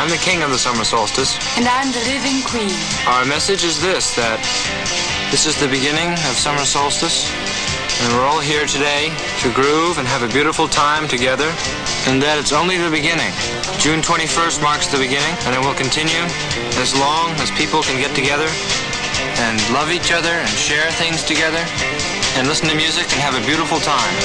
I'm the king of the summer solstice. And I'm the living queen. Our message is this, that this is the beginning of summer solstice, and we're all here today to groove and have a beautiful time together, and that it's only the beginning. June 21st marks the beginning, and it will continue as long as people can get together and love each other and share things together and listen to music and have a beautiful time.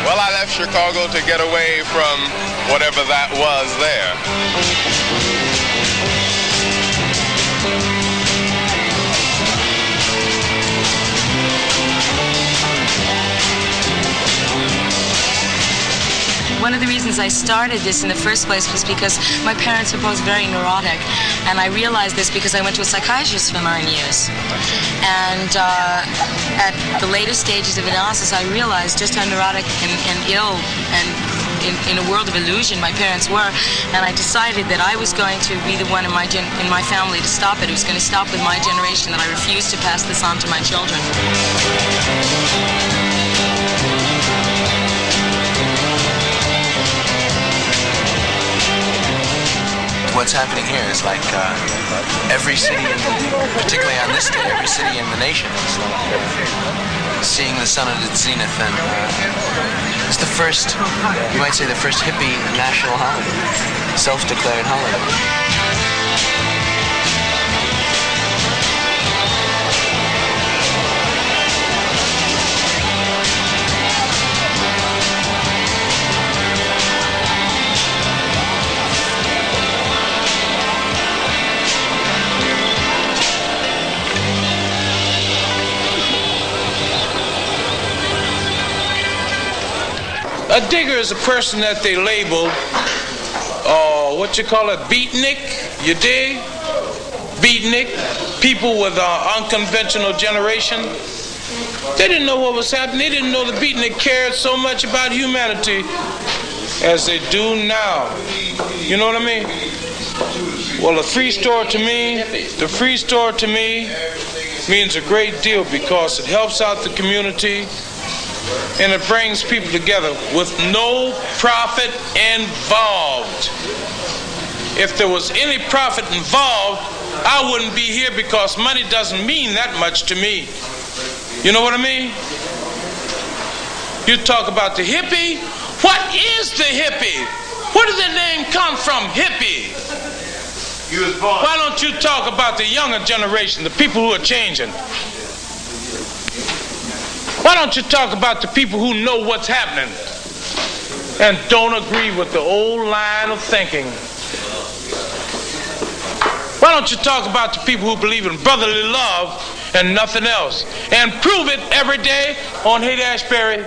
Well, I left Chicago to get away from whatever that was there. One of the reasons I started this in the first place was because my parents were both very neurotic, and I realized this because I went to a psychiatrist for 9 years. And at the later stages of analysis, I realized just how neurotic and ill and in a world of illusion. My parents were, and I decided that I was going to be the one in my family to stop it. It was going to stop with my generation, that I refused to pass this on to my children. What's happening here is like every city, particularly on this day, every city in the nation is seeing the sun at its zenith, and it's the first, you might say, the first hippie national holiday, self-declared holiday. A digger is a person that they label, what you call it, beatnik, you dig? Beatnik, people with unconventional generation. They didn't know what was happening. They didn't know the beatnik cared so much about humanity as they do now. You know what I mean? Well, the free store to me means a great deal because it helps out the community, and it brings people together with no profit involved. If there was any profit involved, I wouldn't be here because money doesn't mean that much to me. You know what I mean? You talk about the hippie. What is the hippie? Where did the name come from, hippie? Why don't you talk about the younger generation, the people who are changing? Why don't you talk about the people who know what's happening and don't agree with the old line of thinking? Why don't you talk about the people who believe in brotherly love and nothing else, and prove it every day on Haight-Ashbury?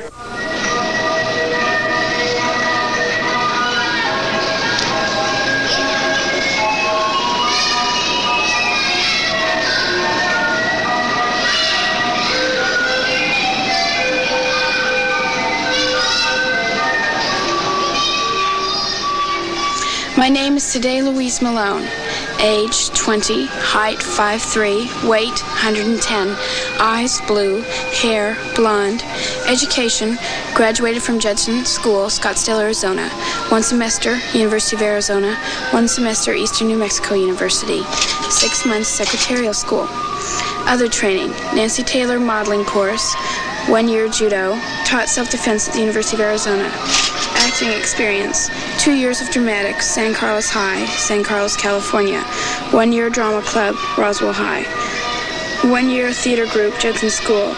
My name is Today Louise Malone. Age 20, height 5'3", weight 110, eyes blue, hair blonde. Education, graduated from Judson School, Scottsdale, Arizona. 1 semester, University of Arizona. 1 semester, Eastern New Mexico University. 6 months, secretarial school. Other training, Nancy Taylor modeling course. 1 year judo, taught self-defense at the University of Arizona. Acting experience, 2 years of dramatics, San Carlos High, San Carlos, California. 1 year drama club, Roswell High. 1 year theater group, Judson School.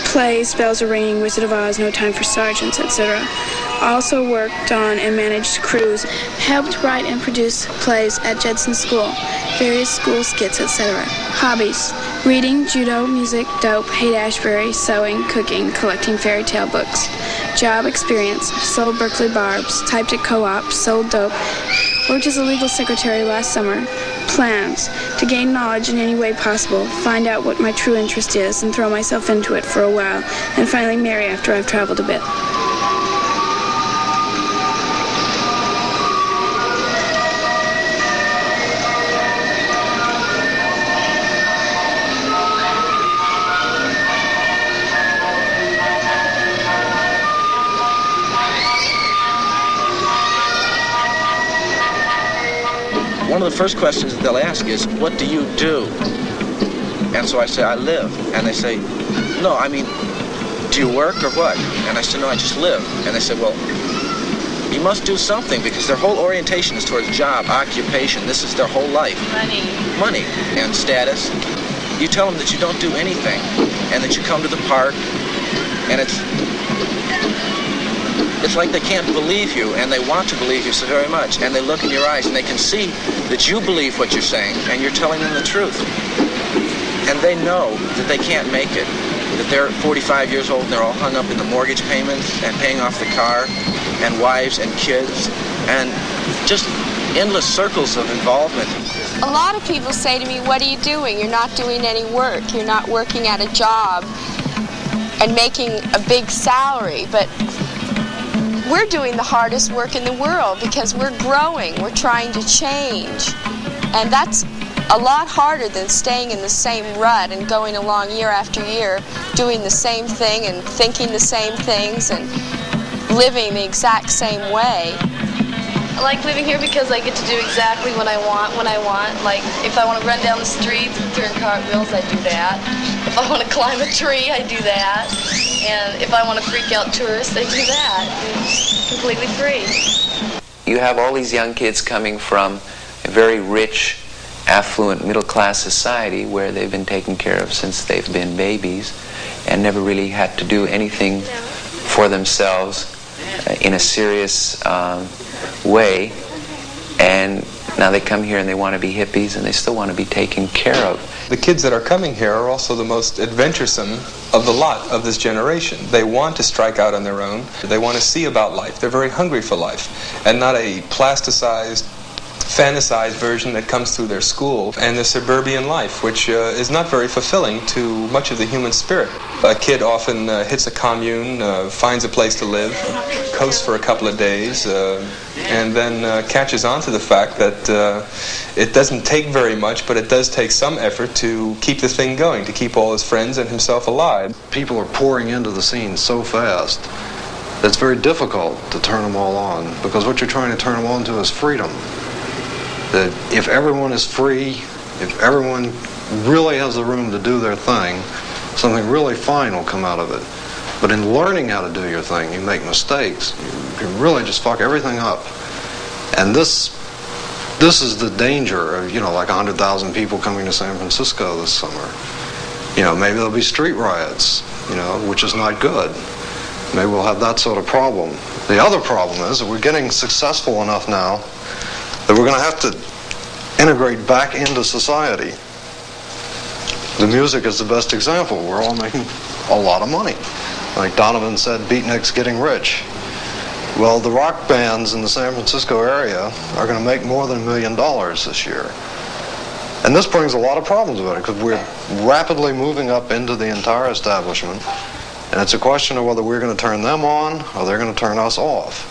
Plays, Bells Are Ringing, Wizard of Oz, No Time for Sergeants, etc. Also worked on and managed crews. Helped write and produce plays at Judson School. Various school skits, etc. Hobbies, reading, judo, music, dope, Haight-Ashbury, sewing, cooking, collecting fairy tale books. Job experience, sold Berkeley Barbs, typed at co-op, sold dope, worked as a legal secretary last summer. Plans, to gain knowledge in any way possible, find out what my true interest is and throw myself into it for a while, and finally marry after I've traveled a bit. One of the first questions that they'll ask is, what do you do? And so I say, I live. And they say, no, I mean, do you work or what? And I say, no, I just live. And they say, well, you must do something, because their whole orientation is towards job, occupation. This is their whole life. Money and status. You tell them that you don't do anything and that you come to the park, and it's like they can't believe you, and they want to believe you so very much, and they look in your eyes and they can see that you believe what you're saying and you're telling them the truth. And they know that they can't make it, that they're 45 years old and they're all hung up in the mortgage payments and paying off the car and wives and kids and just endless circles of involvement. A lot of people say to me, what are you doing? You're not doing any work. You're not working at a job and making a big salary. But we're doing the hardest work in the world because we're growing, we're trying to change. And that's a lot harder than staying in the same rut and going along year after year, doing the same thing and thinking the same things and living the exact same way. I like living here because I get to do exactly what I want when I want. Like, if I want to run down the street and turn cartwheels, I do that. If I want to climb a tree, I do that. And if I want to freak out tourists, I do that. It's completely free. You have all these young kids coming from a very rich, affluent, middle-class society where they've been taken care of since they've been babies and never really had to do anything for themselves in a serious way, and now they come here and they want to be hippies and they still want to be taken care of. The kids that are coming here are also the most adventuresome of the lot of this generation. They want to strike out on their own. They want to see about life. They're very hungry for life, and not a plasticized, fantasized version that comes through their school and the suburban life, which is not very fulfilling to much of the human spirit. A kid often hits a commune, finds a place to live, coasts for a couple of days, and then catches on to the fact that it doesn't take very much, but it does take some effort to keep the thing going, to keep all his friends and himself alive. People are pouring into the scene so fast that it's very difficult to turn them all on, because what you're trying to turn them on to is freedom. That if everyone is free, if everyone really has the room to do their thing, something really fine will come out of it. But in learning how to do your thing, you make mistakes. You can really just fuck everything up. And this is the danger of, like 100,000 people coming to San Francisco this summer. Maybe there'll be street riots, which is not good. Maybe we'll have that sort of problem. The other problem is that we're getting successful enough now that we're going to have to integrate back into society. The music is the best example. We're all making a lot of money. Like Donovan said, beatniks getting rich. Well, the rock bands in the San Francisco area are going to make more than $1 million this year. And this brings a lot of problems with it, because we're rapidly moving up into the entire establishment, and it's a question of whether we're going to turn them on or they're going to turn us off.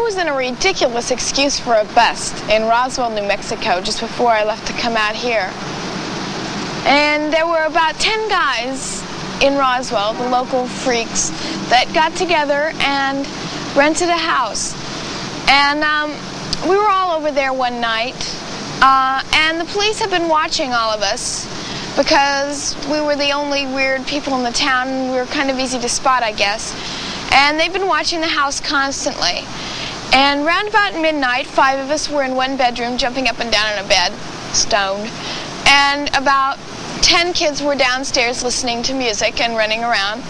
was in a ridiculous excuse for a bust in Roswell, New Mexico, just before I left to come out here. And there were about 10 guys in Roswell, the local freaks, that got together and rented a house. And we were all over there one night, and the police have been watching all of us because we were the only weird people in the town, and we were kind of easy to spot, I guess. And they've been watching the house constantly. And round about midnight, 5 of us were in one bedroom, jumping up and down in a bed, stoned. And about 10 kids were downstairs listening to music and running around.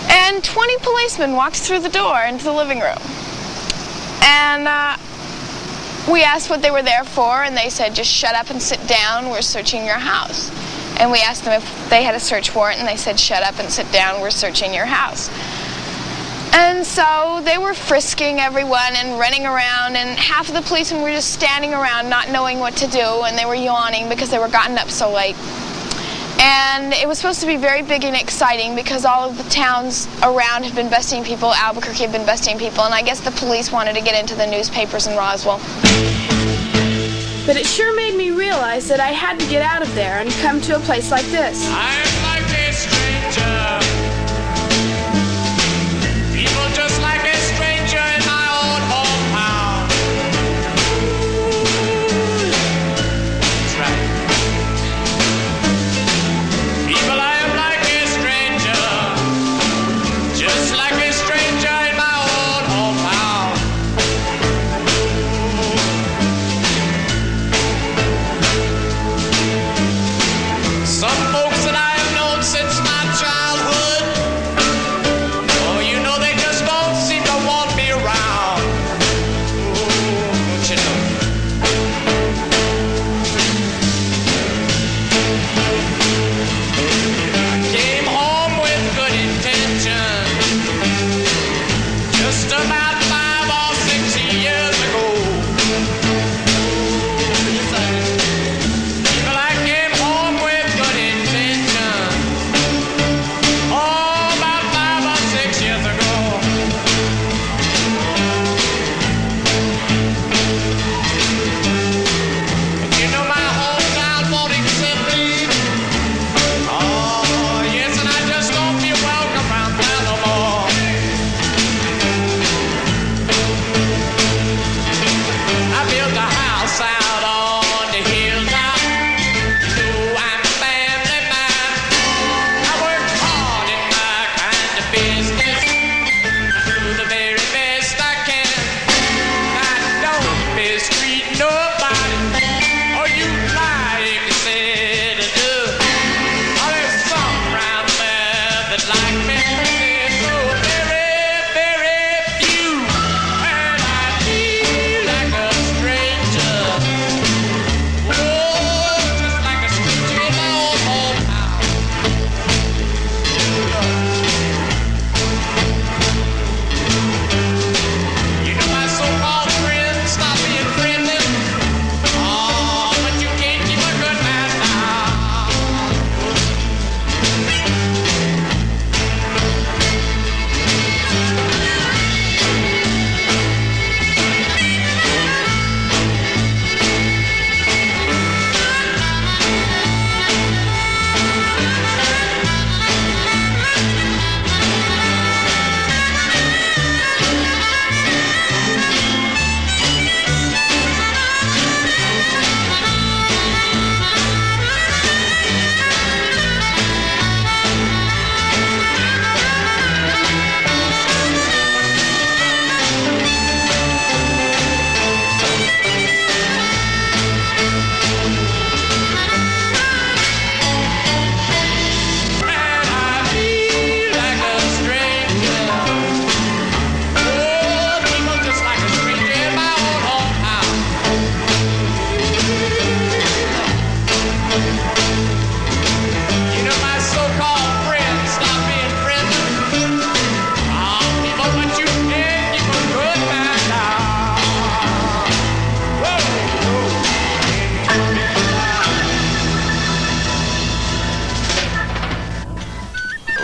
And 20 policemen walked through the door into the living room. And we asked what they were there for, and they said, just shut up and sit down, we're searching your house. And we asked them if they had a search warrant, and they said, shut up and sit down, we're searching your house. And so they were frisking everyone and running around, and half of the policemen were just standing around not knowing what to do, and they were yawning because they were gotten up so late. And it was supposed to be very big and exciting because all of the towns around had been busting people. Albuquerque had been busting people, and I guess the police wanted to get into the newspapers in Roswell. But it sure made me realize that I had to get out of there and come to a place like this. I'm like a stranger. People just like a stranger in my old hometown. That's right. People, I am like a stranger. Just like a stranger in my old hometown. Some folks that I have known since my childhood, oh, you know they just don't seem to want me around. Don't you know? I came home with good intentions just about 5 or 6 years ago. Well, I came home with good intentions, oh, about 5 or 6 years ago. And you know my hometown won't accept me. Oh, yes, and I just don't feel welcome around there no more. I built a house out on the hilltop. You know I'm a family man. I work hard in my kind of business. Do the very best I can. I don't mistreat nobody. Or you like you said to do. Oh, there's some around there that like me. There's so very, very few. And I feel like a stranger. Oh, just like a stranger in my old hometown. You know my so-called friends stop being friendly. Oh, but you can't keep a good man down. And I feel like a stranger. Oh, people just like a stranger in my old hometown. You know my so-called friends stop being friendly. Oh, people, but you can't keep a good man down.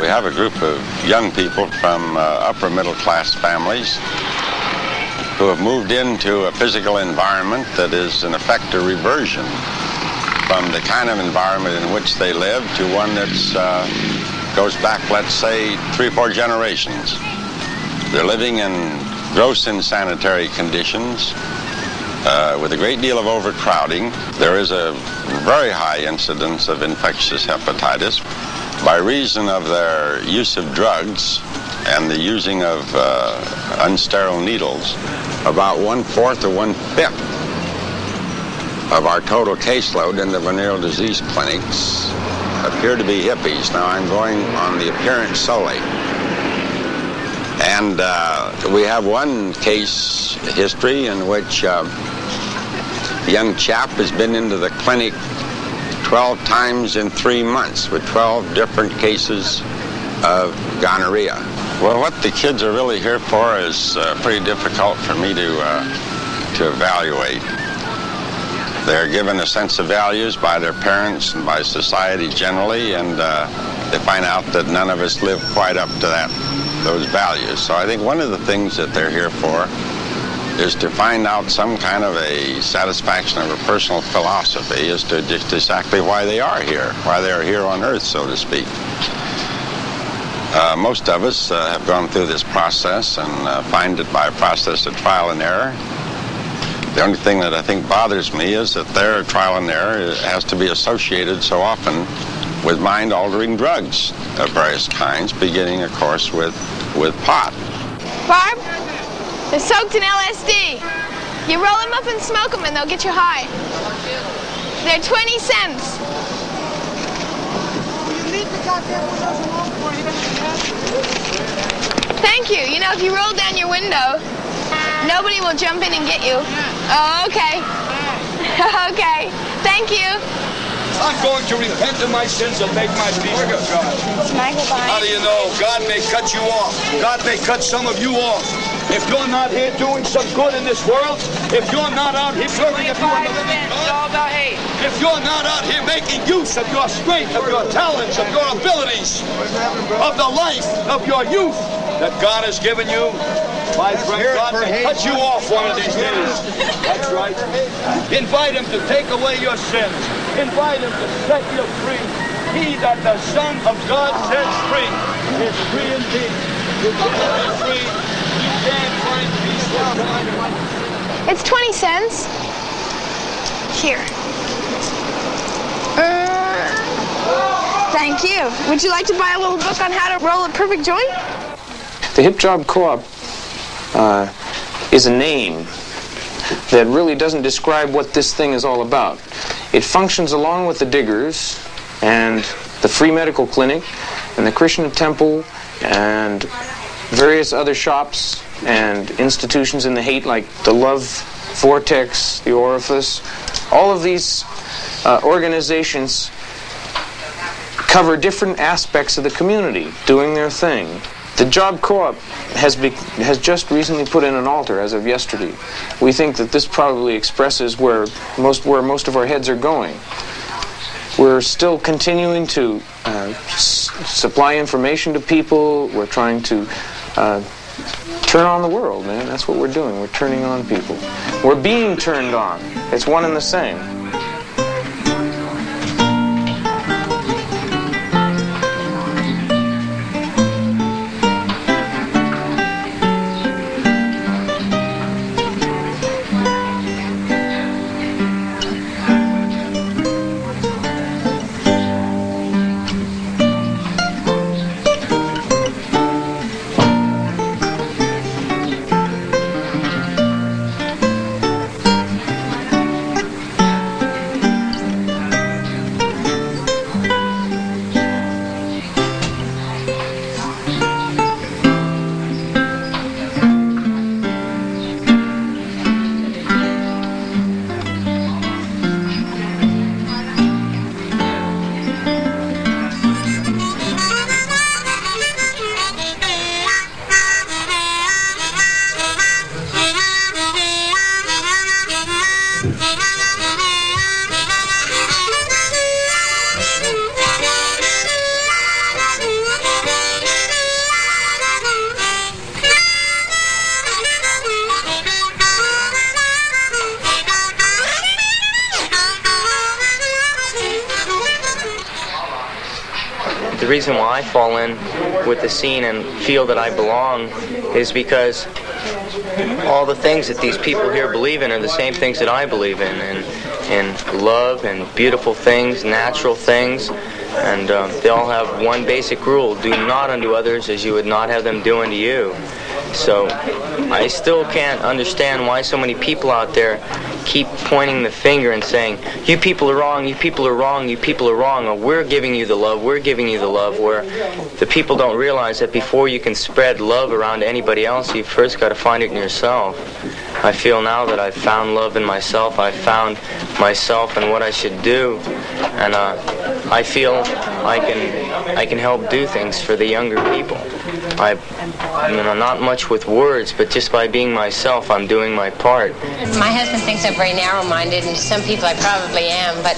We have a group of young people from upper middle class families who have moved into a physical environment that is in effect a reversion from the kind of environment in which they live to one that goes back, let's say, 3 or 4 generations. They're living in gross insanitary conditions with a great deal of overcrowding. There is a very high incidence of infectious hepatitis by reason of their use of drugs and the using of unsterile needles. About 1/4 or 1/5 of our total caseload in the venereal disease clinics appear to be hippies. Now, I'm going on the appearance solely. And we have one case history in which a young chap has been into the clinic 12 times in 3 months with 12 different cases of gonorrhea. Well, what the kids are really here for is pretty difficult for me to evaluate. They're given a sense of values by their parents and by society generally, and they find out that none of us live quite up to those values. So I think one of the things that they're here for is to find out some kind of a satisfaction of a personal philosophy as to just exactly why they are here, why they're here on Earth, so to speak. Most of us have gone through this process and find it by a process of trial and error. The only thing that I think bothers me is that their trial and error has to be associated so often with mind-altering drugs of various kinds, beginning, of course, with pot. Barb, they're soaked in LSD. You roll them up and smoke them and they'll get you high. They're 20 cents. Thank you. You know, if you roll down your window, nobody will jump in and get you. Oh, okay. Okay. Thank you. I'm going to repent of my sins and make my peace with God. How do you know? God may cut you off. God may cut some of you off. If you're not here doing some good in this world, if you're not out here serving a God, if you're not out here making use of your strength, of your talents, of your abilities, of the life of your youth that God has given you, my friend, God may cut you off one of these days. That's right. Invite him to take away your sins. Invite him to set you free. He that the Son of God sets free is free indeed. You can be free. You can find peace with God. It's 20 cents. Here. Thank you. Would you like to buy a little book on how to roll a perfect joint? The Hip Job Co-op is a name that really doesn't describe what this thing is all about. It functions along with the Diggers and the Free Medical Clinic and the Krishna Temple and various other shops and institutions in the Haight, like the Love Vortex, the Orifice. All of these organizations cover different aspects of the community doing their thing. The Job Co-op has just recently put in an altar as of yesterday. We think that this probably expresses where most of our heads are going. We're still continuing to supply information to people. We're trying to turn on the world, man. That's what we're doing. We're turning on people. We're being turned on. It's one and the same. reason why I fall in with the scene and feel that I belong is because all the things that these people here believe in are the same things that I believe in, and love and beautiful things, natural things, and they all have one basic rule: do not unto others as you would not have them do unto you. So I still can't understand why so many people out there keep pointing the finger and saying, you people are wrong, you people are wrong, you people are wrong, or we're giving you the love, we're giving you the love, where the people don't realize that before you can spread love around to anybody else, you've first got to find it in yourself. I feel now that I've found love in myself, I've found myself and what I should do, and I feel I can help do things for the younger people. Not much with words, but just by being myself, I'm doing my part. My husband thinks I'm very narrow-minded, and some people I probably am, but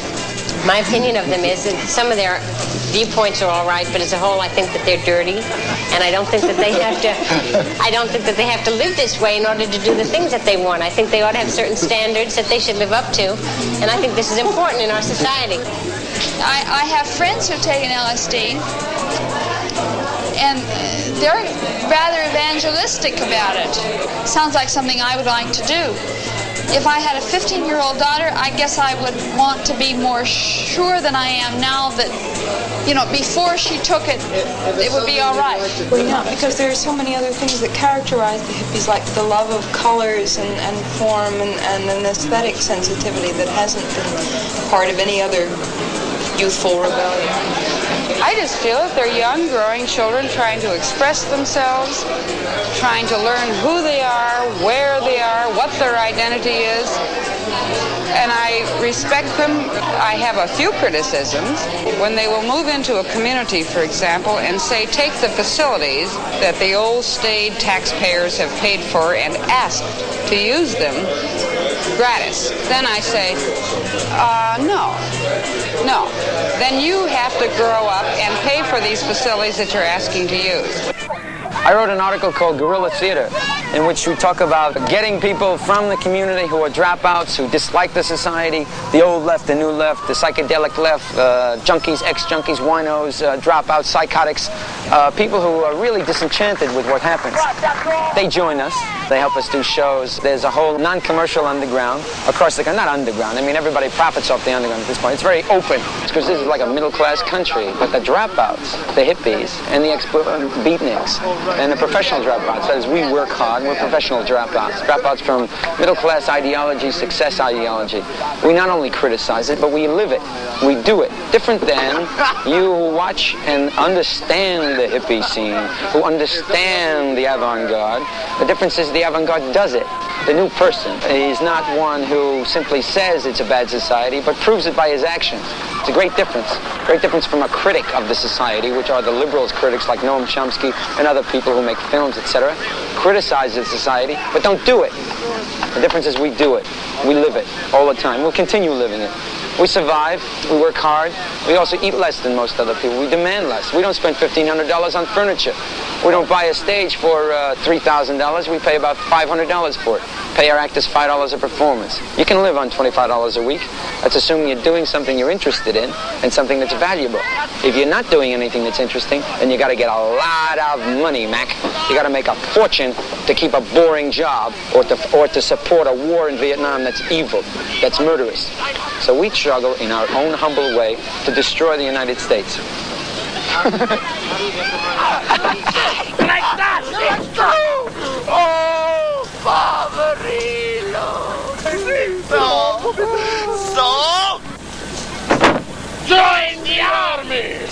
my opinion of them is that some of their viewpoints are all right, but as a whole, I think that they're dirty, and I don't think that they have to. I don't think that they have to live this way in order to do the things that they want. I think they ought to have certain standards that they should live up to, and I think this is important in our society. I have friends who take an LSD, and they're rather evangelistic about it. Sounds like something I would like to do. If I had a 15-year-old daughter, I guess I would want to be more sure than I am now that, before she took it, it would be all right. Well, yeah, because there are so many other things that characterize the hippies, like the love of colors and form and an aesthetic sensitivity that hasn't been part of any other youthful rebellion. I just feel that they're young, growing children trying to express themselves, trying to learn who they are, where they are, what their identity is. And I respect them. I have a few criticisms. When they will move into a community, for example, and say, take the facilities that the old staid taxpayers have paid for and ask to use them gratis. Then I say, no. Then you have to grow up and pay for these facilities that you're asking to use. I wrote an article called Guerrilla Theater, in which we talk about getting people from the community who are dropouts, who dislike the society, the old left, the new left, the psychedelic left, junkies, ex-junkies, winos, dropouts, psychotics, people who are really disenchanted with what happens. They join us. They help us do shows. There's a whole non-commercial underground across the country. Not underground. I mean, everybody profits off the underground at this point. It's very open, because this is like a middle-class country. But the dropouts, the hippies, and the beatniks, and the professional dropouts, that is, we work hard, we're professional dropouts. Dropouts from middle-class ideology, success ideology. We not only criticize it, but we live it. We do it. Different than you who watch and understand the hippie scene, who understand the avant-garde. The difference is the avant-garde does it. The new person is not one who simply says it's a bad society, but proves it by his actions. It's a great difference. Great difference from a critic of the society, which are the liberals' critics like Noam Chomsky and other people who make films, etc. Criticize the society, but don't do it. The difference is we do it. We live it all the time. We'll continue living it. We survive, we work hard, we also eat less than most other people, we demand less. We don't spend $1,500 on furniture. We don't buy a stage for $3,000, we pay about $500 for it. Pay our actors $5 a performance. You can live on $25 a week. That's assuming you're doing something you're interested in and something that's valuable. If you're not doing anything that's interesting, then you got to get a lot of money, Mac. You got to make a fortune to keep a boring job or to support a war in Vietnam that's evil, that's murderous. So we struggle in our own humble way to destroy the United States. Like that! It's true! Oh, Favorilo! So? Join the army!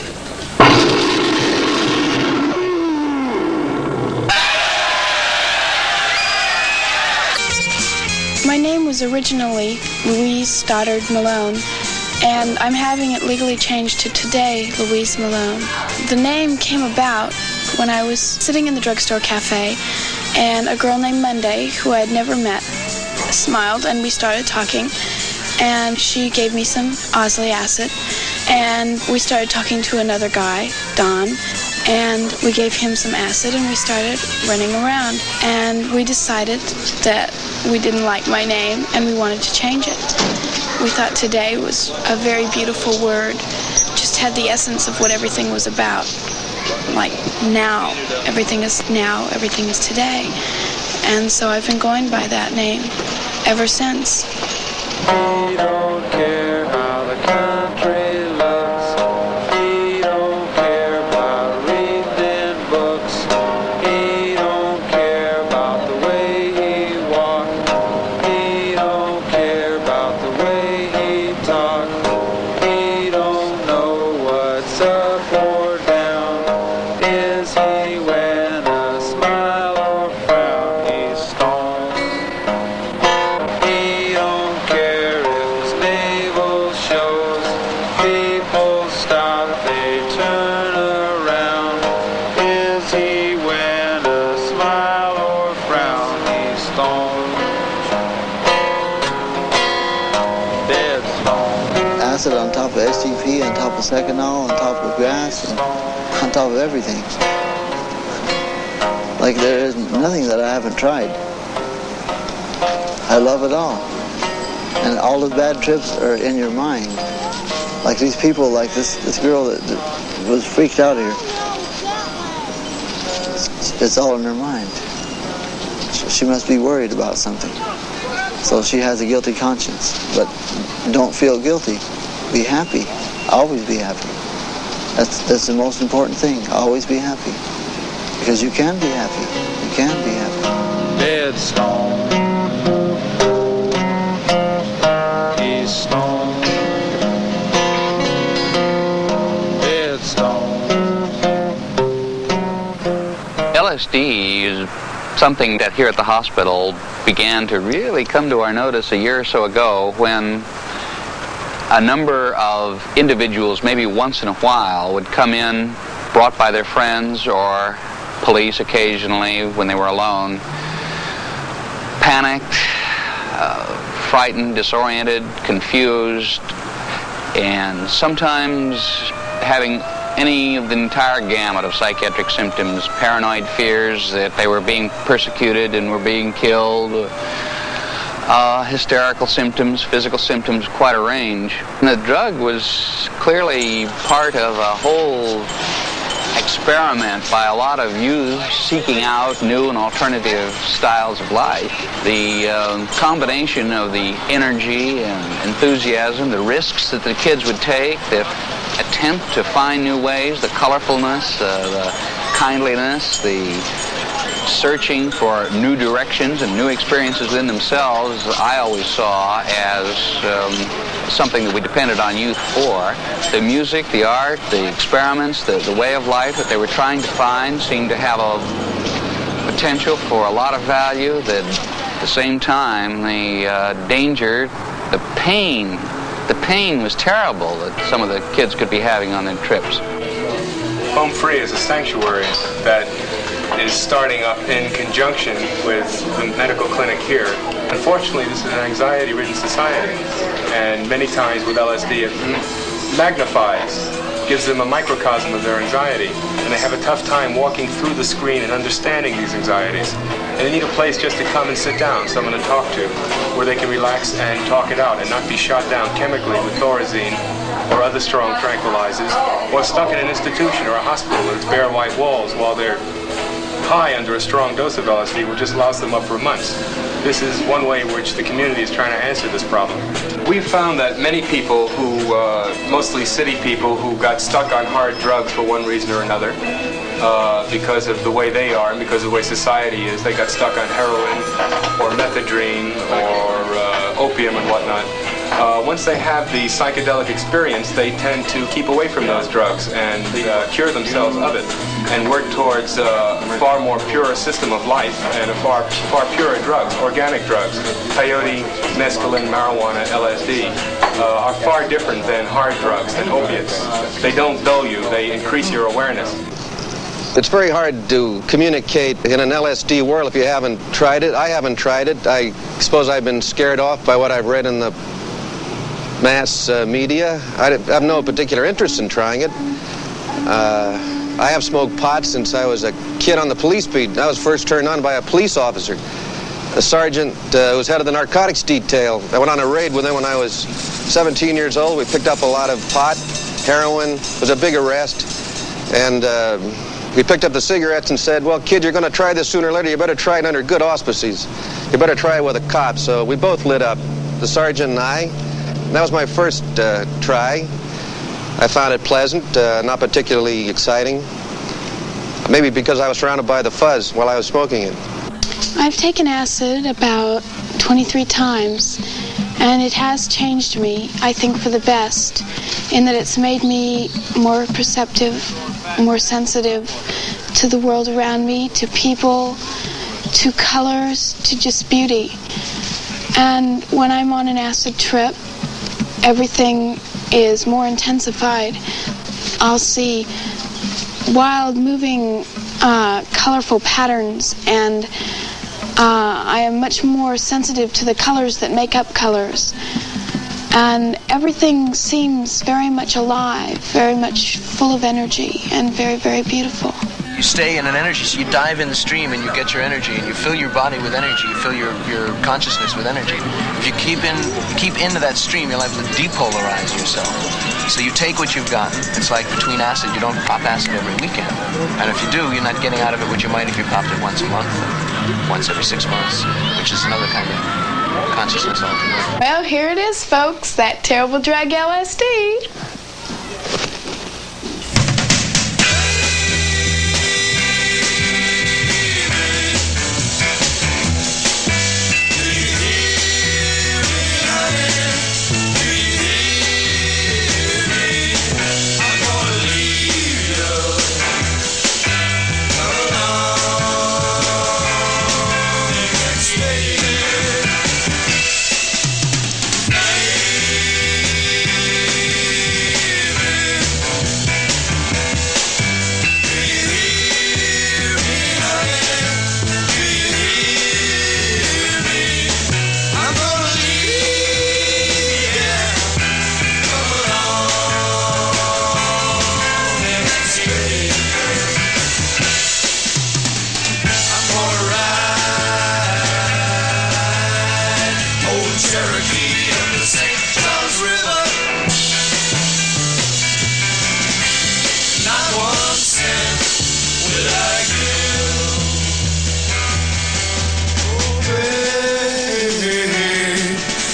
My name was originally Louise Stoddard Malone, and I'm having it legally changed to today Louise Malone. The name came about when I was sitting in the drugstore cafe, and a girl named Monday, who I had never met, smiled, and we started talking, and she gave me some Osley acid, and we started talking to another guy, Don, and we gave him some acid, and we started running around, and we decided that we didn't like my name, and we wanted to change it. We thought today was a very beautiful word, just had the essence of what everything was about. Like now, everything is today. And so I've been going by that name ever since. He don't care how the country looks. He don't care about reading books. He don't care about the way he walks. He don't care about the way he talks. He don't know what's up or down. Is he when a smile or frown? He's stoned. He don't care if his navel shows. People stop, they turn around. Is he when a smile or frown? He's stoned. Dead stoned. Acid on top of STP, on top of Seconal, on top of grass, and on top of everything. Like there is nothing that I haven't tried. I love it all. And all the bad trips are in your mind. Like these people, like this girl that was freaked out here. It's all in her mind. She must be worried about something. So she has a guilty conscience. But don't feel guilty. Be happy. Always be happy. That's the most important thing. Always be happy. Because you can be happy. You can be happy. Dead stone. He's stone. Dead stone. LSD is something that here at the hospital began to really come to our notice a year or so ago when a number of individuals, maybe once in a while, would come in brought by their friends or police occasionally when they were alone, panicked, frightened, disoriented, confused, and sometimes having any of the entire gamut of psychiatric symptoms, paranoid fears that they were being persecuted and were being killed, hysterical symptoms, physical symptoms, quite a range. And the drug was clearly part of a whole experiment by a lot of youth seeking out new and alternative styles of life. The combination of the energy and enthusiasm, the risks that the kids would take, the attempt to find new ways, the colorfulness, the kindliness, the searching for new directions and new experiences within themselves, I always saw as something that we depended on youth for. The music, the art, the experiments, the way of life that they were trying to find seemed to have a potential for a lot of value. That at the same time, the danger, the pain was terrible that some of the kids could be having on their trips. Home Free is a sanctuary that is starting up in conjunction with the medical clinic here. Unfortunately, this is an anxiety-ridden society, and many times with LSD it magnifies, gives them a microcosm of their anxiety, and they have a tough time walking through the screen and understanding these anxieties. And they need a place just to come and sit down, someone to talk to, where they can relax and talk it out and not be shot down chemically with Thorazine or other strong tranquilizers, or stuck in an institution or a hospital with its bare white walls while they're high under a strong dose of LSD, which just allows them up for months. This is one way in which the community is trying to answer this problem. We've found that many people who, mostly city people, who got stuck on hard drugs for one reason or another, because of the way they are and because of the way society is, they got stuck on heroin or methadone or opium and whatnot. Once they have the psychedelic experience, they tend to keep away from those drugs and cure themselves of it and work towards a far more pure system of life and a far purer drugs, organic drugs. Peyote, mescaline, marijuana, LSD are far different than hard drugs, than opiates. They don't dull you, they increase your awareness. It's very hard to communicate in an LSD world if you haven't tried it. I haven't tried it. I suppose I've been scared off by what I've read in the mass media. I have no particular interest in trying it. I have smoked pot since I was a kid on the police beat. I was first turned on by a police officer. The sergeant who was head of the narcotics detail. I went on a raid with him when I was 17 years old. We picked up a lot of pot, heroin. It was a big arrest. And we picked up the cigarettes and said, well, kid, you're going to try this sooner or later. You better try it under good auspices. You better try it with a cop. So we both lit up, the sergeant and I. And that was my first try. I found it pleasant, not particularly exciting. Maybe because I was surrounded by the fuzz while I was smoking it. I've taken acid about 23 times, and it has changed me, I think, for the best, in that it's made me more perceptive, more sensitive to the world around me, to people, to colors, to just beauty. And when I'm on an acid trip, everything is more intensified. I'll see wild, moving, colorful patterns, and I am much more sensitive to the colors that make up colors. And everything seems very much alive, very much full of energy, and very, very beautiful. You stay in an energy, so you dive in the stream and you get your energy, and you fill your body with energy, you fill your consciousness with energy. If you keep into that stream, you'll have to depolarize yourself. So you take what you've gotten. It's like between acid, you don't pop acid every weekend. And if you do, you're not getting out of it what you might if you popped it once a month, once every 6 months, which is another kind of consciousness altogether. Well, here it is, folks, that terrible drug LSD.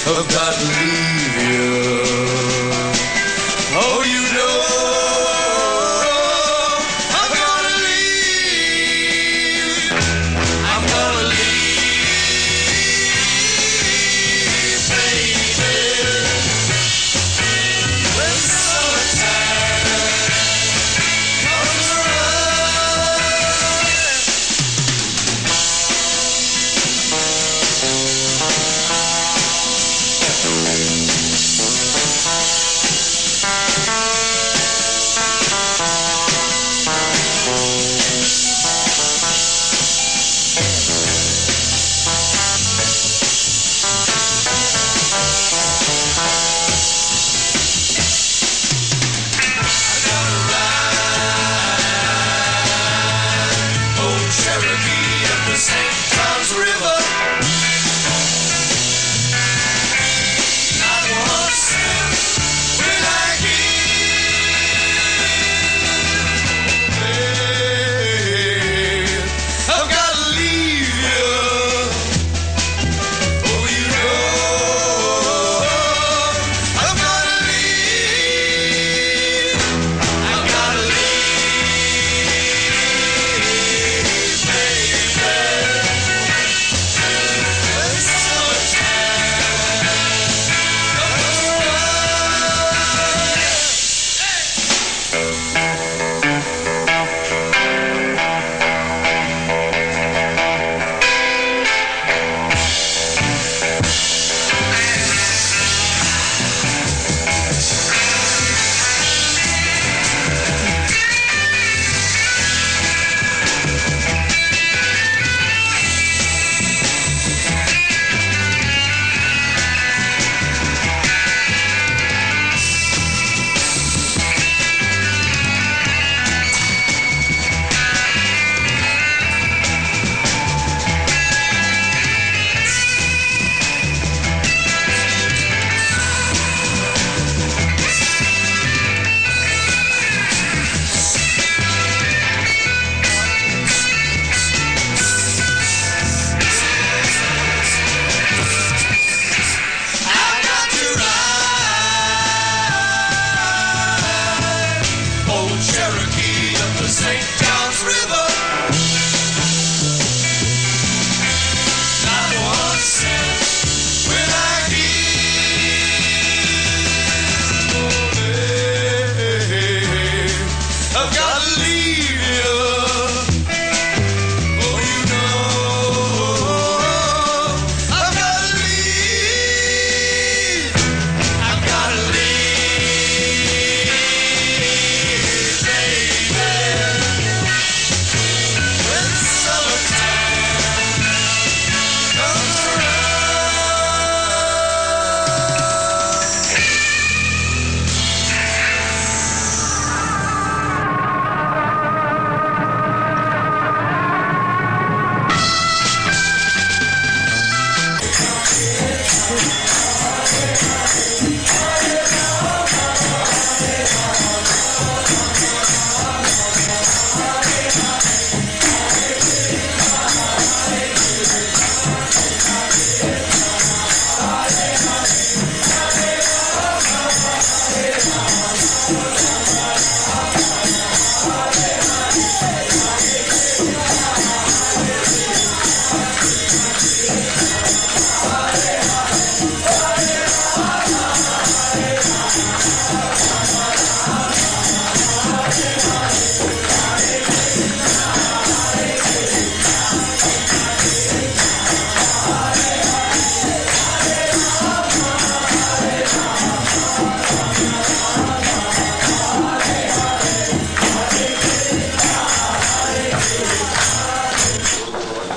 I've got to leave you. Oh, you know, I'm gonna leave. I'm gonna leave, baby. When summertime comes around.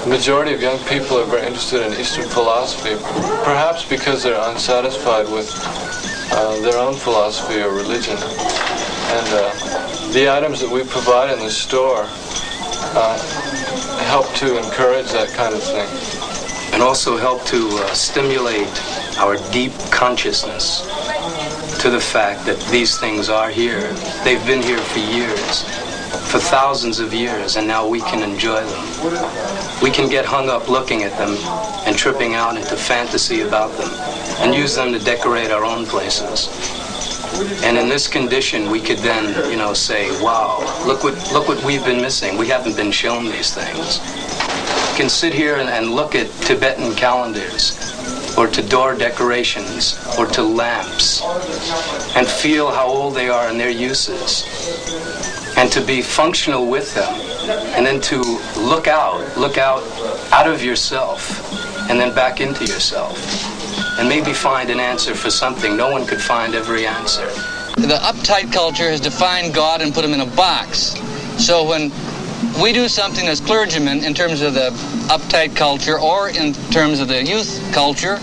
The majority of young people are very interested in Eastern philosophy, perhaps because they're unsatisfied with their own philosophy or religion. And the items that we provide in the store help to encourage that kind of thing. And also help to stimulate our deep consciousness to the fact that these things are here. They've been here for years, for thousands of years, and now we can enjoy them. We can get hung up looking at them and tripping out into fantasy about them and use them to decorate our own places. And in this condition, we could then, say, wow, look what we've been missing. We haven't been shown these things. You can sit here and look at Tibetan calendars, or to door decorations, or to lamps, and feel how old they are in their uses, and to be functional with them, and then to look out of yourself, and then back into yourself, and maybe find an answer for something. No one could find every answer. The uptight culture has defined God and put him in a box. So when we do something as clergymen in terms of the uptight culture or in terms of the youth culture,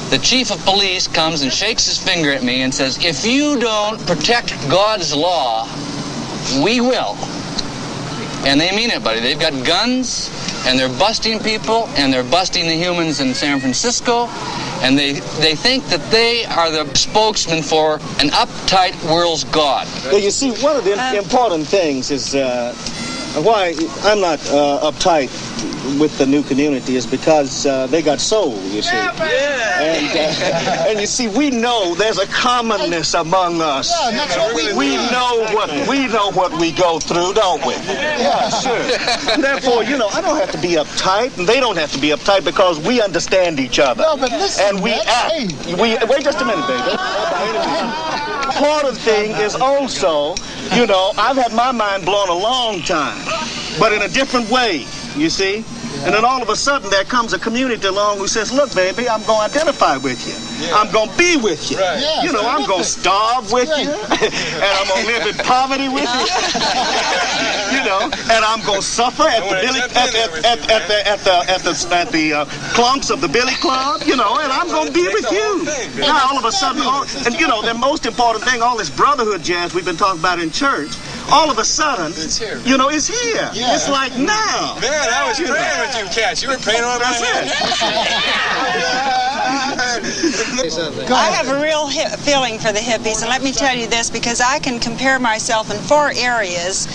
the chief of police comes and shakes his finger at me and says, if you don't protect God's law, we will. And they mean it, buddy. They've got guns, and they're busting people, and they're busting the humans in San Francisco, and they think that they are the spokesman for an uptight world's God. Well, you see, one of the important things is why I'm not uptight with the new community is because they got soul, you see. And you see, we know there's a commonness among us. We know what we go through, don't we? Yeah, sure. Therefore, I don't have to be uptight, and they don't have to be uptight because we understand each other. No, but listen, and we act. Wait just a minute, baby. Part of the thing is also, I've had my mind blown a long time, but in a different way, you see? And then all of a sudden there comes a community along who says, look, baby, I'm going to identify with you. Yeah. I'm going to be with you. Right. Yeah, I'm going to starve with you. And I'm going to live in poverty with you. And I'm going to suffer at the clunks of the Billy Club, and I'm going to be with you. Now all of a sudden, the most important thing, all this brotherhood jazz we've been talking about in church, all of a sudden, it's here. It's here. Yeah. It's like now. Man, I was praying with you cats. You were praying on my head. I have a real feeling for the hippies, and let me tell you this, because I can compare myself in 4 areas,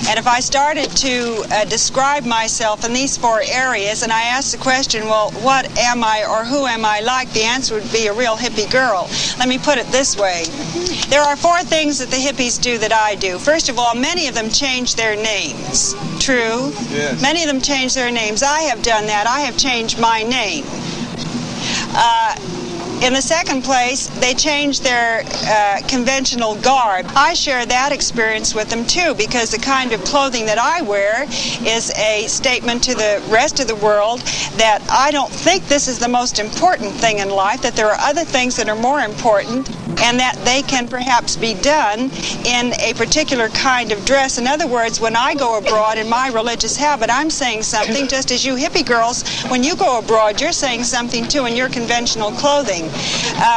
and if I started to describe myself in these 4 areas, and I asked the question, well, what am I or who am I like, the answer would be a real hippie girl. Let me put it this way. There are 4 things that the hippies do that I do. First of all, many of them change their names. True? Yes. Many of them change their names. I have done that. I have changed my name. In the second place, they change their conventional garb. I share that experience with them too, because the kind of clothing that I wear is a statement to the rest of the world that I don't think this is the most important thing in life, that there are other things that are more important, and that they can perhaps be done in a particular kind of dress. In other words, when I go abroad in my religious habit, I'm saying something, just as you hippie girls, when you go abroad, you're saying something too in your conventional clothing.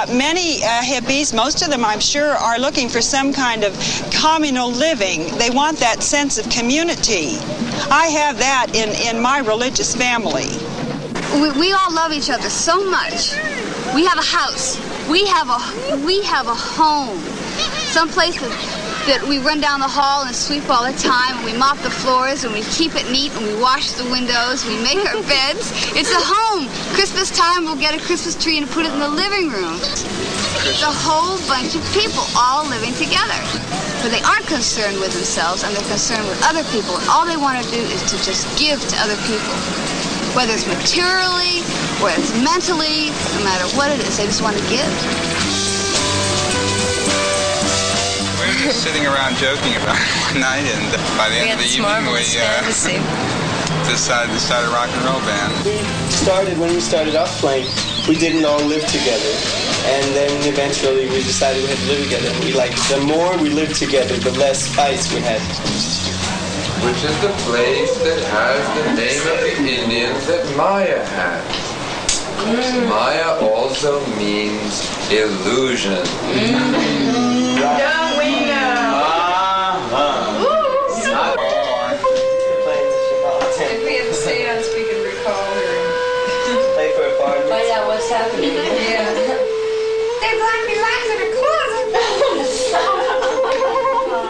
Many hippies, most of them I'm sure, are looking for some kind of communal living. They want that sense of community. I have that in my religious family. We all love each other so much We have a house. We have a home. Some places that we run down the hall and sweep all the time, and we mop the floors, and we keep it neat, and we wash the windows, we make our beds. It's a home. Christmas time, we'll get a Christmas tree and put it in the living room. It's a whole bunch of people all living together. But they aren't concerned with themselves, and they're concerned with other people, and all they want to do is to just give to other people. Whether it's materially, or it's mentally, no matter what it is, they just want to give. We were just sitting around joking about it one night, and by the end of the evening, we decided to start a rock and roll band. When we started off playing, we didn't all live together, and then eventually we decided we had to live together. The more we lived together, the less fights we had. Which is the place that has the name of the Indians that Maya had. Maya also means illusion. Don't we know? If we had to say it, we can recall her. Play for a farm. Find out what's happening. Yeah. They locked me lights in a closet.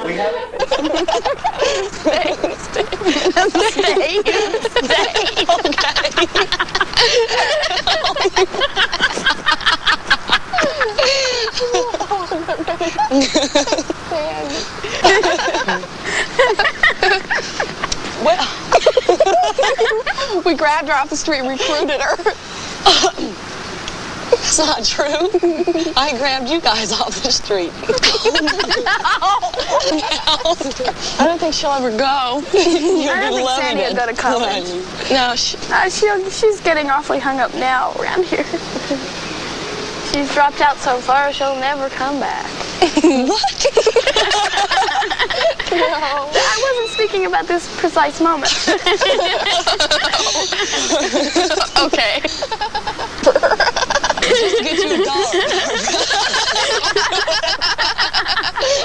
We have it. Well, we grabbed her off the street and recruited her. That's not true. I grabbed you guys off the street. I don't think she'll ever go. I don't think Sandy had done a comment. No, she's getting awfully hung up now around here. She's dropped out so far, she'll never come back. What? No, I wasn't speaking about this precise moment. Okay. Just to get you $1.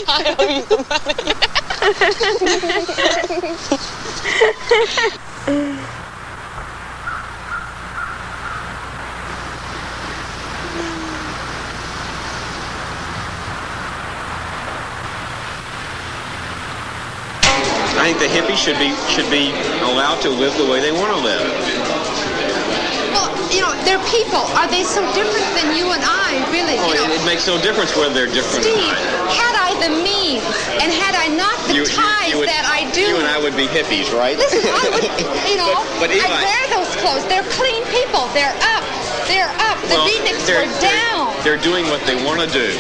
I owe you the money. I think the hippies should be allowed to live the way they want to live. Well, they're people. Are they so different than you and I, really? It makes no difference whether they're different or Steve, not. had I the means, and had I not the ties that I do... You and I would be hippies, right? Listen, I would, but Eli, I wear those clothes. They're clean people. They're up. They're up. The beatniks were down. They're doing what they want to do.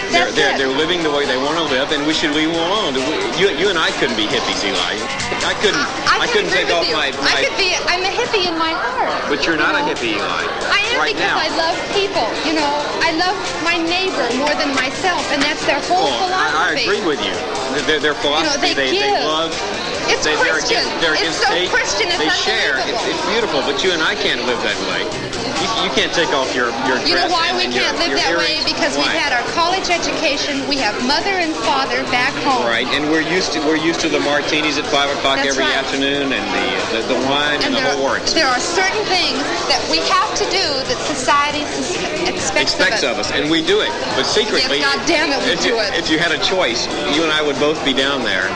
They're living the way they want to live, and we should leave them alone. You and I couldn't be hippies, Eli. I couldn't take off my... I'm a hippie in my heart. But you're not a hippie, Eli. I am right because now. I love people. I love my neighbor more than myself, and that's their whole philosophy. I agree with you. Their philosophy, they love... It's Christian. They're against, it's so Christian. It's they share. It's beautiful, but you and I can't live that way. You can't take off your dress. You know why we can't live that way? Earrings. Because we've had our college education. We have mother and father back home. Right, and we're used to the martinis at 5 o'clock every afternoon, and the wine and the whole works. There are certain things that we have to do that society expects of us, and we do it. But secretly, yes, God damn it, we do it. If you had a choice, you and I would both be down there.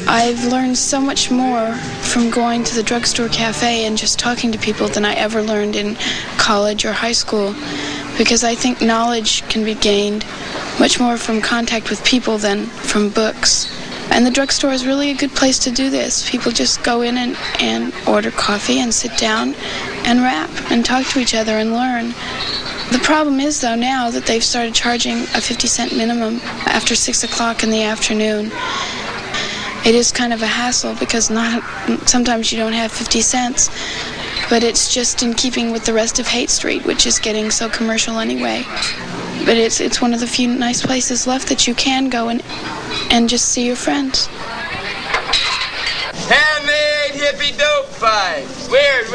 I've learned so much more from going to the drugstore cafe and just talking to people than I ever learned in college or high school, because I think knowledge can be gained much more from contact with people than from books. And the drugstore is really a good place to do this. People just go in and order coffee and sit down and rap and talk to each other and learn. The problem is, though, now that they've started charging a 50-cent minimum after 6 o'clock in the afternoon, it is kind of a hassle because sometimes you don't have 50 cents, but it's just in keeping with the rest of Haight Street, which is getting so commercial anyway. But it's one of the few nice places left that you can go and just see your friends. Handmade hippie dope pipe. Weird.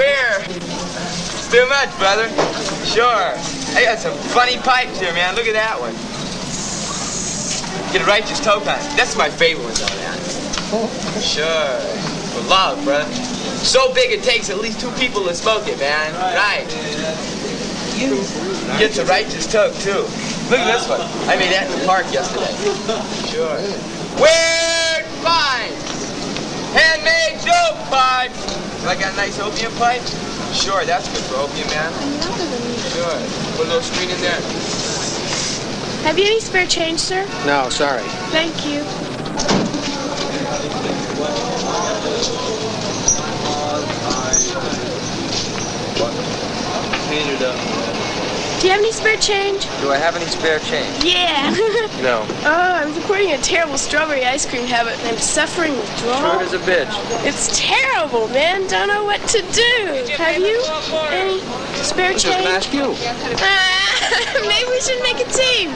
Too much, brother. Sure. I got some funny pipes here, man. Look at that one. Get a righteous toke on it. That's my favorite one, though, man. Sure. For love, brother. So big it takes at least 2 people to smoke it, man. Right. Gets a righteous toke, too. Look at this one. I made that in the park yesterday. Sure. Weird pipes. Handmade dope pipes. You like that nice opium pipe? Sure, that's good for opium, man. Sure. Put a little screen in there. Have you any spare change, sir? No, sorry. Thank you. Clean it up. Do you have any spare change? Do I have any spare change? Yeah. No. Oh, I'm recording a terrible strawberry ice cream habit and I'm suffering withdrawal. Short as a bitch. It's terrible, man. Don't know what to do. Have you any spare change? I was just gonna ask you. Maybe we should make a team.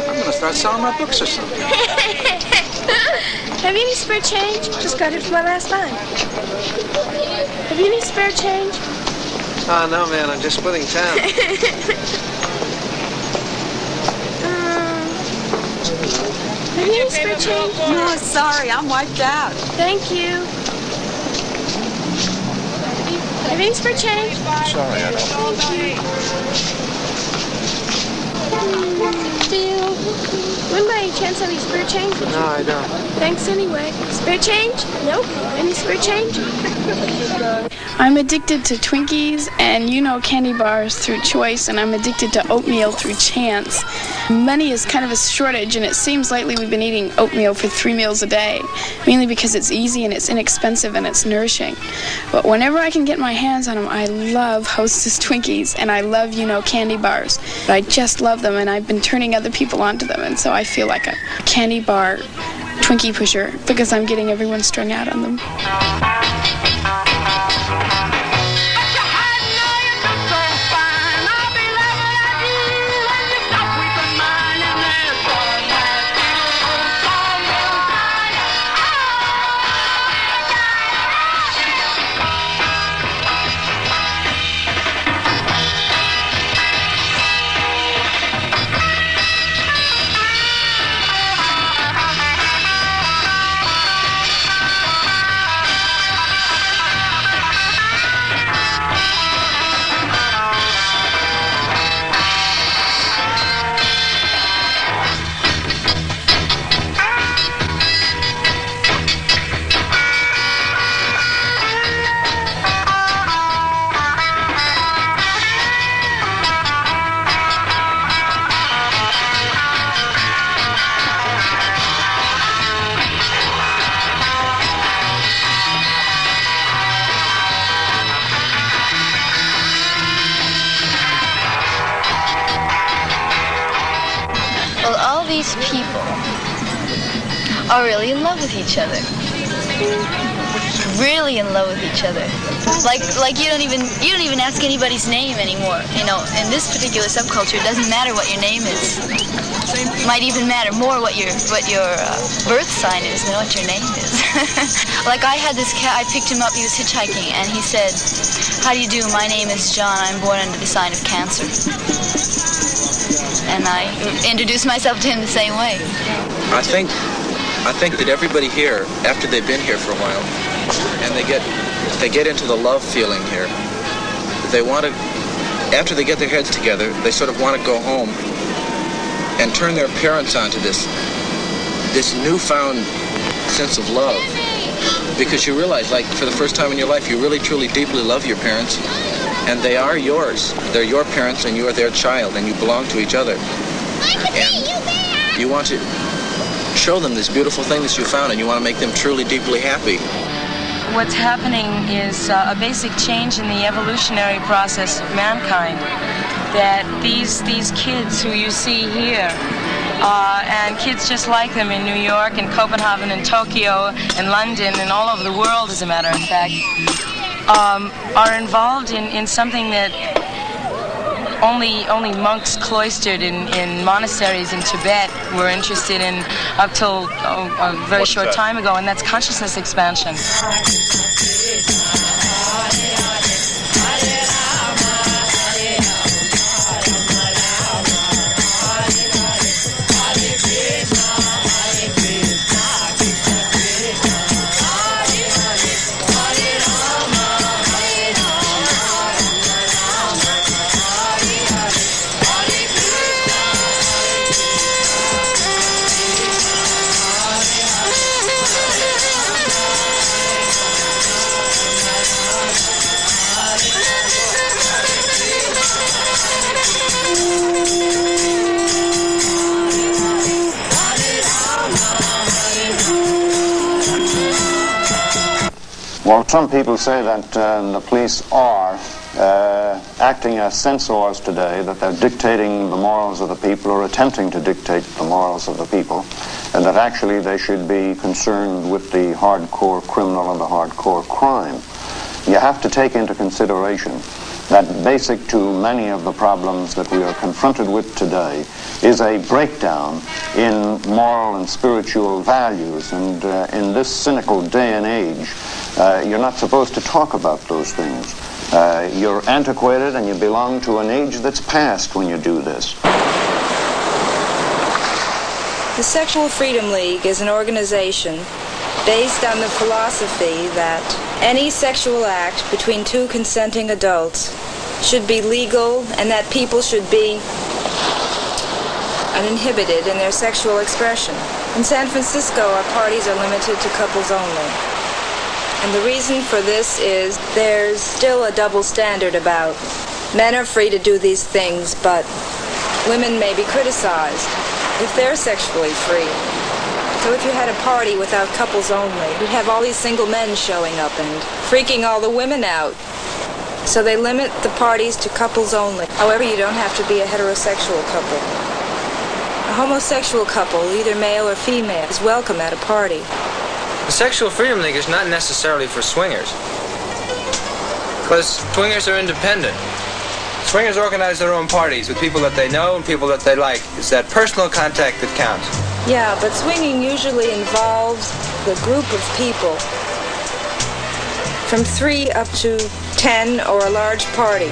I'm gonna start selling my books or something. Have you any spare change? Just got it for my last line. Have you any spare change? Oh, no, man, I'm just splitting town. Have you any spare change? No, sorry, I'm wiped out. Thank you. Have you any spare change? Sorry, I don't. Do you? Wouldn't by any chance have any spare change? No, I don't. Thanks anyway. Spare change? Nope. Any spare change? I'm addicted to Twinkies and candy bars through choice, and I'm addicted to oatmeal through chance. Money is kind of a shortage, and it seems lately we've been eating oatmeal for 3 meals a day, mainly because it's easy and it's inexpensive and it's nourishing. But whenever I can get my hands on them, I love Hostess Twinkies, and I love, candy bars. I just love them, and I've been turning other people onto them, and so I feel like a candy bar Twinkie pusher because I'm getting everyone strung out on them. These people are really in love with each other. Really in love with each other. Like you don't even ask anybody's name anymore. In this particular subculture, it doesn't matter what your name is. It might even matter more what your birth sign is than what your name is. Like I had this cat, I picked him up, he was hitchhiking, and he said, "How do you do? My name is John. I'm born under the sign of Cancer." And I introduced myself to him the same way. I think that everybody here, after they've been here for a while, and they get into the love feeling here, they want to, after they get their heads together, they sort of want to go home and turn their parents onto this this newfound sense of love, because you realize, like, for the first time in your life, you really, truly, deeply love your parents, and they are yours. They're your parents, and you are their child, and you belong to each other. And you want to show them this beautiful thing that you found, and you want to make them truly, deeply happy. What's happening is a basic change in the evolutionary process of mankind. That these kids who you see here, and kids just like them in New York and Copenhagen and Tokyo and London and all over the world, as a matter of fact, are involved in something that only monks cloistered in monasteries in Tibet were interested in up till a very short time ago, and that's consciousness expansion. Well, some people say that the police are acting as censors today, that they're dictating the morals of the people or attempting to dictate the morals of the people, and that actually they should be concerned with the hardcore criminal and the hardcore crime. You have to take into consideration that basic to many of the problems that we are confronted with today is a breakdown in moral and spiritual values, and in this cynical day and age, you're not supposed to talk about those things. You're antiquated and you belong to an age that's past when you do this. The Sexual Freedom League is an organization based on the philosophy that any sexual act between two consenting adults should be legal and that people should be uninhibited in their sexual expression. In San Francisco, our parties are limited to couples only. And the reason for this is there's still a double standard about men are free to do these things, but women may be criticized if they're sexually free. So if you had a party without couples only, you'd have all these single men showing up and freaking all the women out. So they limit the parties to couples only. However, you don't have to be a heterosexual couple. A homosexual couple, either male or female, is welcome at a party. The Sexual Freedom League is not necessarily for swingers, because swingers are independent. Swingers organize their own parties with people that they know and people that they like. It's that personal contact that counts. Yeah, but swinging usually involves the group of people from 3 up to 10 or a large party.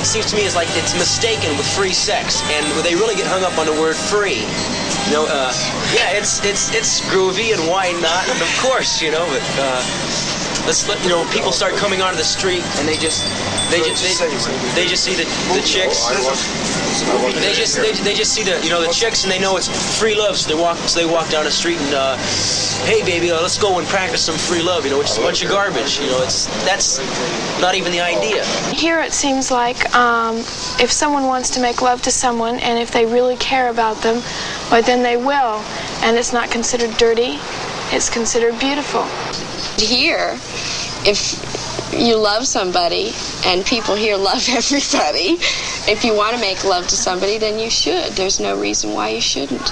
Seems to me is like it's mistaken with free sex, and they really get hung up on the word free. You know, yeah, it's groovy, and why not? And of course, you know, but people start coming onto the street and they just see the chicks. They just see the chicks and they know it's free love, so they walk down the street and hey baby, let's go and practice some free love, which is a bunch of garbage. That's not even the idea. Here it seems like if someone wants to make love to someone and if they really care about them, well, then they will, and it's not considered dirty, it's considered beautiful. Here, if you love somebody, and people here love everybody, if you want to make love to somebody, then you should. There's no reason why you shouldn't.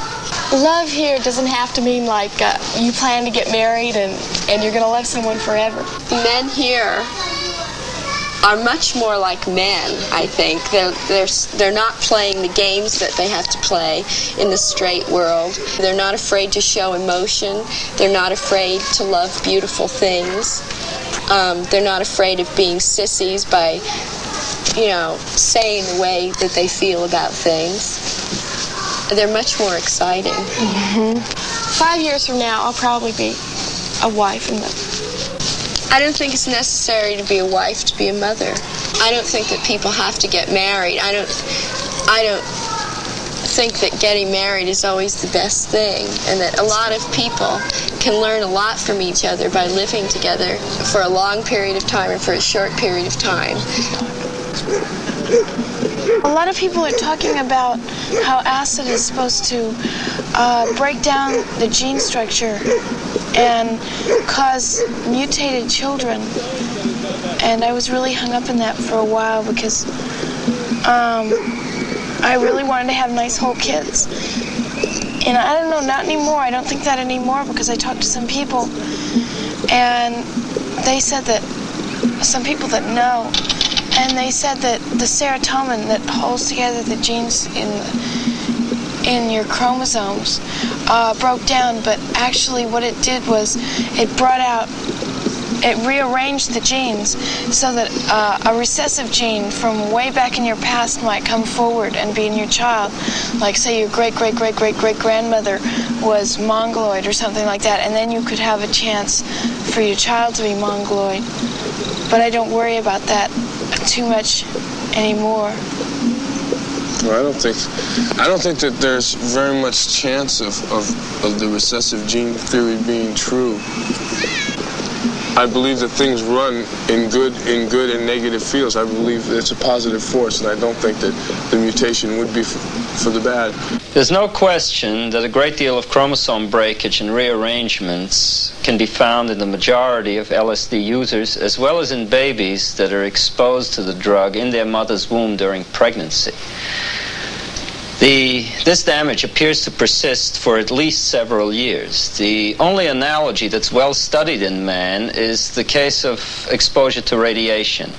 Love here doesn't have to mean like you plan to get married and you're going to love someone forever. Men here are much more like men, I think. They're not playing the games that they have to play in the straight world. They're not afraid to show emotion. They're not afraid to love beautiful things. They're not afraid of being sissies by, saying the way that they feel about things. They're much more exciting. Mm-hmm. 5 years from now, I'll probably be a wife and I don't think it's necessary to be a wife to be a mother. I don't think that people have to get married. I don't think that getting married is always the best thing, and that a lot of people can learn a lot from each other by living together for a long period of time or for a short period of time. A lot of people are talking about how acid is supposed to break down the gene structure and cause mutated children. And I was really hung up in that for a while because I really wanted to have nice whole kids. And I don't know, not anymore. I don't think that anymore because I talked to some people and they said that, some people that know, and they said that the serotonin that holds together the genes in your chromosomes broke down, but actually what it did was it rearranged the genes so that a recessive gene from way back in your past might come forward and be in your child. Like say your great-great-great-great-great-grandmother was Mongoloid or something like that, and then you could have a chance for your child to be Mongoloid. But I don't worry about that too much anymore. Well, I don't think that there's very much chance of the recessive gene theory being true. I believe that things run in good and negative fields. I believe it's a positive force, and I don't think that the mutation would be for the bad. There's no question that a great deal of chromosome breakage and rearrangements can be found in the majority of LSD users, as well as in babies that are exposed to the drug in their mother's womb during pregnancy. This damage appears to persist for at least several years. The only analogy that's well studied in man is the case of exposure to radiation.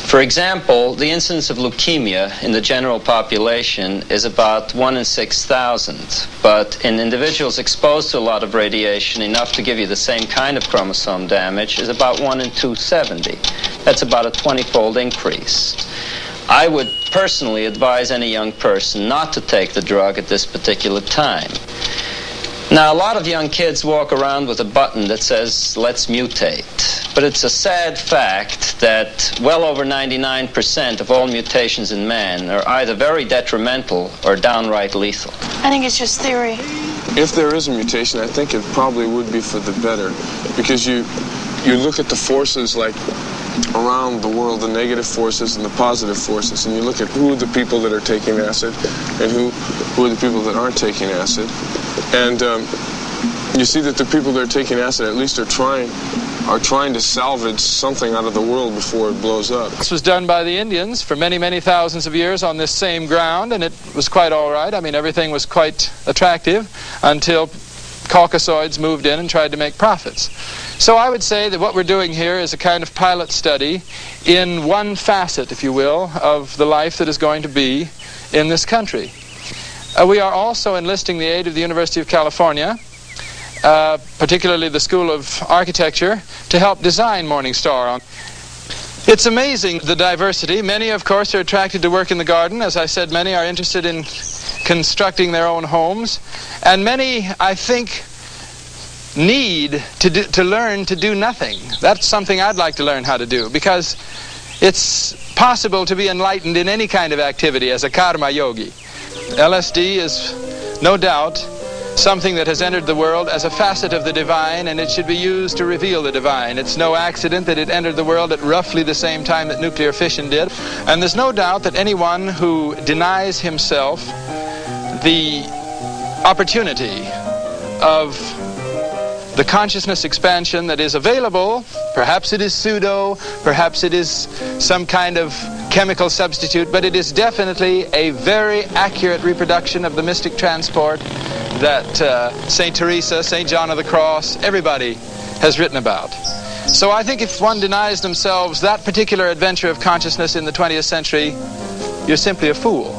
For example, the incidence of leukemia in the general population is about 1 in 6,000, but in individuals exposed to a lot of radiation, enough to give you the same kind of chromosome damage, is about 1 in 270. That's about a 20-fold increase. I would personally advise any young person not to take the drug at this particular time. Now, a lot of young kids walk around with a button that says, let's mutate. But it's a sad fact that well over 99% of all mutations in man are either very detrimental or downright lethal. I think it's just theory. If there is a mutation, I think it probably would be for the better, because you look at the forces like around the world, the negative forces and the positive forces, and you look at who are the people that are taking acid and who are the people that aren't taking acid, and you see that the people that are taking acid at least are trying to salvage something out of the world before it blows up. This was done by the Indians for many, many thousands of years on this same ground, and it was quite all right. I mean, everything was quite attractive until Caucasoids moved in and tried to make profits. So I would say that what we're doing here is a kind of pilot study in one facet, if you will, of the life that is going to be in this country. We are also enlisting the aid of the University of California, particularly the School of Architecture, to help design Morning Star. It's amazing, the diversity. Many, of course, are attracted to work in the garden. As I said, many are interested in constructing their own homes. And many, I think, need to learn to do nothing. That's something I'd like to learn how to do, because it's possible to be enlightened in any kind of activity as a karma yogi. LSD is no doubt something that has entered the world as a facet of the divine, and it should be used to reveal the divine. It's no accident that it entered the world at roughly the same time that nuclear fission did. And there's no doubt that anyone who denies himself the opportunity of the consciousness expansion that is available, perhaps it is pseudo, perhaps it is some kind of chemical substitute, but it is definitely a very accurate reproduction of the mystic transport that St. Teresa, St. John of the Cross, everybody has written about. So I think if one denies themselves that particular adventure of consciousness in the 20th century, you're simply a fool.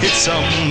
It's a